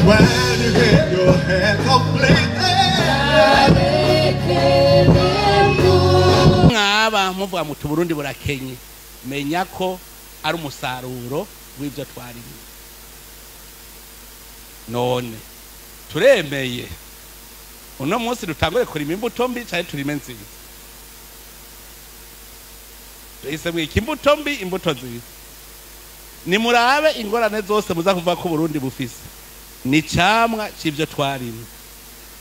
When you get your head completely. Mwaba muvuga muti Burundi burakenye menya ko ari umusaruro w'ivyo twarimye. None turemeye uno munsi dutangure kurima imbuto mbi cyane turime nziza. Ese mwiki imbuto mbi imbuto nziza. Ni murabe ingorane zose muza kuvuga ko Burundi bufise. Ni camwa c'ivyo twarimye.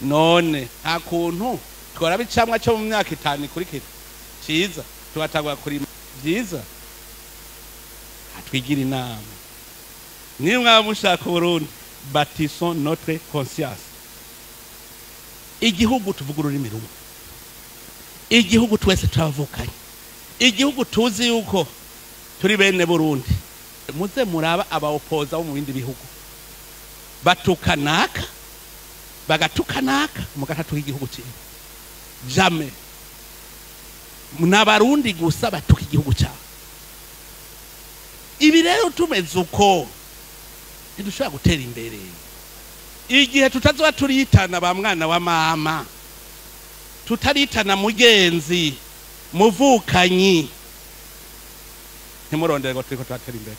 None nta kuntu twara bicamwa cyo mu myaka 5 kuri kiti ciza tugatangura kurima byiza atwigira inama. Ni mwamushaka Burundi bâtissons notre conscience. Igihugu tuvuga ururimi rumwe. Igihugu twese twavukanye. Igihugu tuzi yuko turi bene Burundi. Muze muraba abaopoza bo mu bindi bihugu batukanaka bagatukanaka mugatatu igihugu cye jamais munabarundi gusa batuka igihugu cyabo. Ibi rero tumeze uko ntidushobora gutera imbere igihe tutazoba turiyitana ba mwana wa mama, tutaritana mugenzi muvukanyi. Ntimurondere ngo turiko turatera imbere.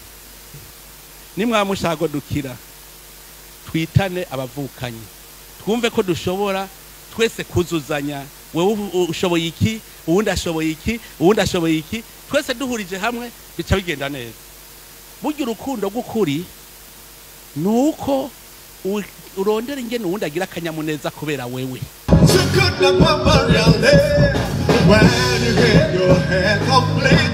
Nimwamushaka dukira twitane abavukanyi, twumve ko dushobora twese kuzuzanya. Wewe ushoboye iki, uwundi ashoboye iki, uwundi ashoboye iki, twese duhurije hamwe bica bigenda neza. Burya urukundo rw'ukuri nuko urondera ingene uwundi agira akanyamuneza kubera wewe. When you get your head completely.